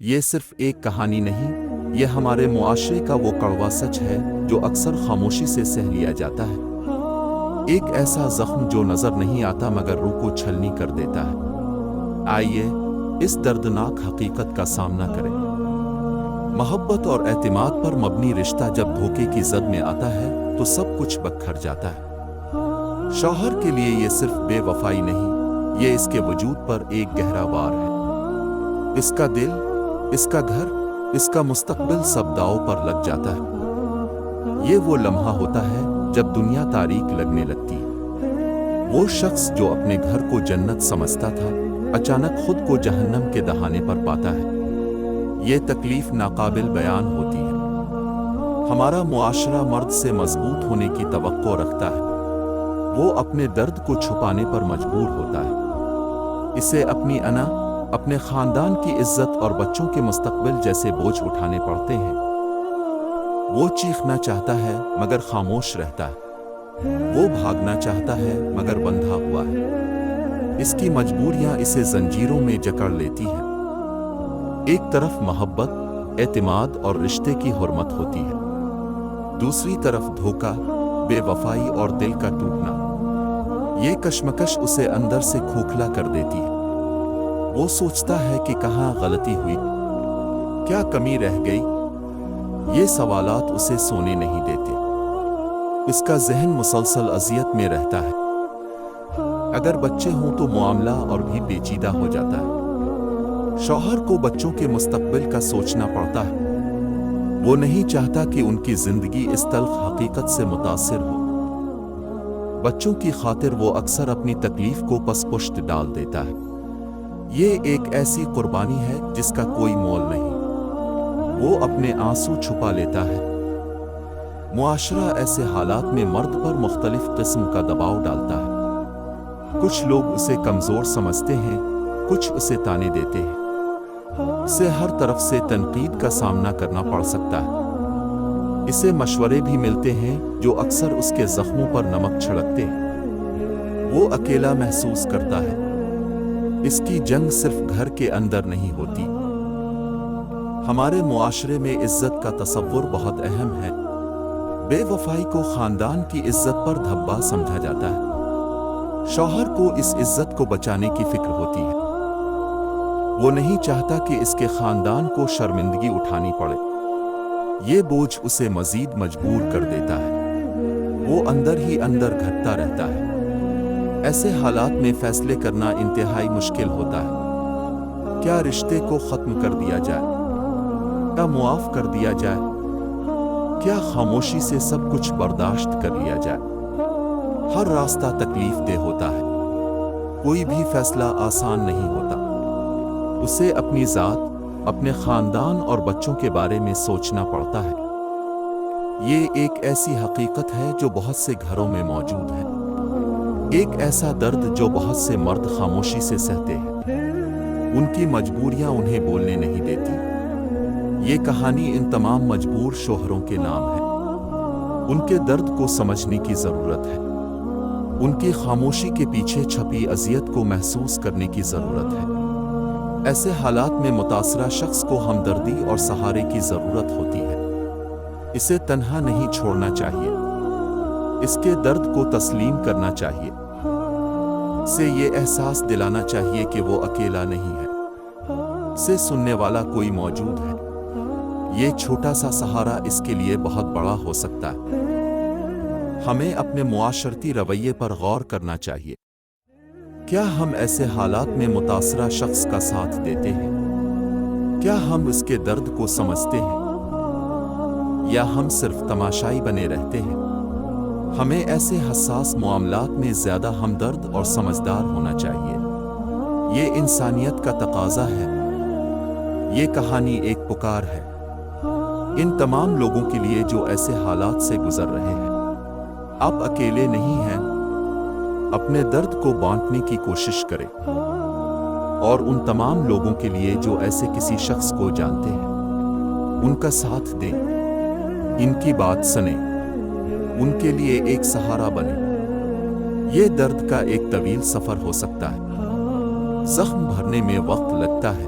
یہ صرف ایک کہانی نہیں، یہ ہمارے معاشرے کا وہ کڑوا سچ ہے جو اکثر خاموشی سے سہ لیا جاتا ہے۔ ایک ایسا زخم جو نظر نہیں آتا مگر روح کو چھلنی کر دیتا ہے۔ آئیے اس دردناک حقیقت کا سامنا کریں۔ محبت اور اعتماد پر مبنی رشتہ جب دھوکے کی زد میں آتا ہے تو سب کچھ بکھر جاتا ہے۔ شوہر کے لیے یہ صرف بے وفائی نہیں، یہ اس کے وجود پر ایک گہرا وار ہے۔ اس کا دل، اس کا گھر، اس کا مستقبل سب داؤ پر لگ جاتا ہے۔ یہ وہ لمحہ ہوتا ہے جب دنیا تاریک لگنے لگتی ہے۔ وہ شخص جو اپنے گھر کو جنت سمجھتا تھا، اچانک خود کو جہنم کے دہانے پر پاتا ہے۔ یہ تکلیف ناقابل بیان ہوتی ہے۔ ہمارا معاشرہ مرد سے مضبوط ہونے کی توقع رکھتا ہے۔ وہ اپنے درد کو چھپانے پر مجبور ہوتا ہے۔ اسے اپنی انا، اپنے خاندان کی عزت اور بچوں کے مستقبل جیسے بوجھ اٹھانے پڑتے ہیں۔ وہ چیخنا چاہتا ہے مگر خاموش رہتا ہے۔ وہ بھاگنا چاہتا ہے مگر بندھا ہوا ہے۔ اس کی مجبوریاں اسے زنجیروں میں جکڑ لیتی ہیں۔ ایک طرف محبت، اعتماد اور رشتے کی حرمت ہوتی ہے، دوسری طرف دھوکہ، بے وفائی اور دل کا ٹوٹنا۔ یہ کشمکش اسے اندر سے کھوکھلا کر دیتی ہے۔ وہ سوچتا ہے کہ کہاں غلطی ہوئی، کیا کمی رہ گئی۔ یہ سوالات اسے سونے نہیں دیتے۔ اس کا ذہن مسلسل اذیت میں رہتا ہے۔ اگر بچے ہوں تو معاملہ اور بھی پیچیدہ ہو جاتا ہے۔ شوہر کو بچوں کے مستقبل کا سوچنا پڑتا ہے۔ وہ نہیں چاہتا کہ ان کی زندگی اس تلخ حقیقت سے متاثر ہو۔ بچوں کی خاطر وہ اکثر اپنی تکلیف کو پس پشت ڈال دیتا ہے۔ یہ ایک ایسی قربانی ہے جس کا کوئی مول نہیں۔ وہ اپنے آنسو چھپا لیتا ہے۔ معاشرہ ایسے حالات میں مرد پر مختلف قسم کا دباؤ ڈالتا ہے۔ کچھ لوگ اسے کمزور سمجھتے ہیں، کچھ اسے تانے دیتے ہیں۔ اسے ہر طرف سے تنقید کا سامنا کرنا پڑ سکتا ہے۔ اسے مشورے بھی ملتے ہیں جو اکثر اس کے زخموں پر نمک چھڑکتے ہیں۔ وہ اکیلا محسوس کرتا ہے۔ اس کی جنگ صرف گھر کے اندر نہیں ہوتی۔ ہمارے معاشرے میں عزت کا تصور بہت اہم ہے۔ بے وفائی کو خاندان کی عزت پر دھبا سمجھا جاتا ہے۔ شوہر کو اس عزت کو بچانے کی فکر ہوتی ہے۔ وہ نہیں چاہتا کہ اس کے خاندان کو شرمندگی اٹھانی پڑے۔ یہ بوجھ اسے مزید مجبور کر دیتا ہے۔ وہ اندر ہی اندر گھٹتا رہتا ہے۔ ایسے حالات میں فیصلے کرنا انتہائی مشکل ہوتا ہے۔ کیا رشتے کو ختم کر دیا جائے؟ کیا معاف کر دیا جائے؟ کیا خاموشی سے سب کچھ برداشت کر لیا جائے؟ ہر راستہ تکلیف دہ ہوتا ہے۔ کوئی بھی فیصلہ آسان نہیں ہوتا۔ اسے اپنی ذات، اپنے خاندان اور بچوں کے بارے میں سوچنا پڑتا ہے۔ یہ ایک ایسی حقیقت ہے جو بہت سے گھروں میں موجود ہے۔ ایک ایسا درد جو بہت سے مرد خاموشی سے سہتے ہیں۔ ان کی مجبوریاں انہیں بولنے نہیں دیتی۔ یہ کہانی ان تمام مجبور شوہروں کے نام ہے۔ ان کے درد کو سمجھنے کی ضرورت ہے۔ ان کی خاموشی کے پیچھے چھپی اذیت کو محسوس کرنے کی ضرورت ہے۔ ایسے حالات میں متاثرہ شخص کو ہمدردی اور سہارے کی ضرورت ہوتی ہے۔ اسے تنہا نہیں چھوڑنا چاہیے۔ اس کے درد کو تسلیم کرنا چاہیے۔ اسے یہ احساس دلانا چاہیے کہ وہ اکیلا نہیں ہے۔ اسے سننے والا کوئی موجود ہے۔ یہ چھوٹا سا سہارا اس کے لیے بہت بڑا ہو سکتا ہے۔ ہمیں اپنے معاشرتی رویے پر غور کرنا چاہیے۔ کیا ہم ایسے حالات میں متاثرہ شخص کا ساتھ دیتے ہیں؟ کیا ہم اس کے درد کو سمجھتے ہیں؟ یا ہم صرف تماشائی بنے رہتے ہیں؟ ہمیں ایسے حساس معاملات میں زیادہ ہمدرد اور سمجھدار ہونا چاہیے۔ یہ انسانیت کا تقاضا ہے۔ یہ کہانی ایک پکار ہے ان تمام لوگوں کے لیے جو ایسے حالات سے گزر رہے ہیں۔ آپ اکیلے نہیں ہیں۔ اپنے درد کو بانٹنے کی کوشش کریں، اور ان تمام لوگوں کے لیے جو ایسے کسی شخص کو جانتے ہیں، ان کا ساتھ دیں، ان کی بات سنیں، ان کے لیے ایک سہارا بنیں۔ یہ درد کا ایک طویل سفر ہو سکتا ہے۔ زخم بھرنے میں وقت لگتا ہے،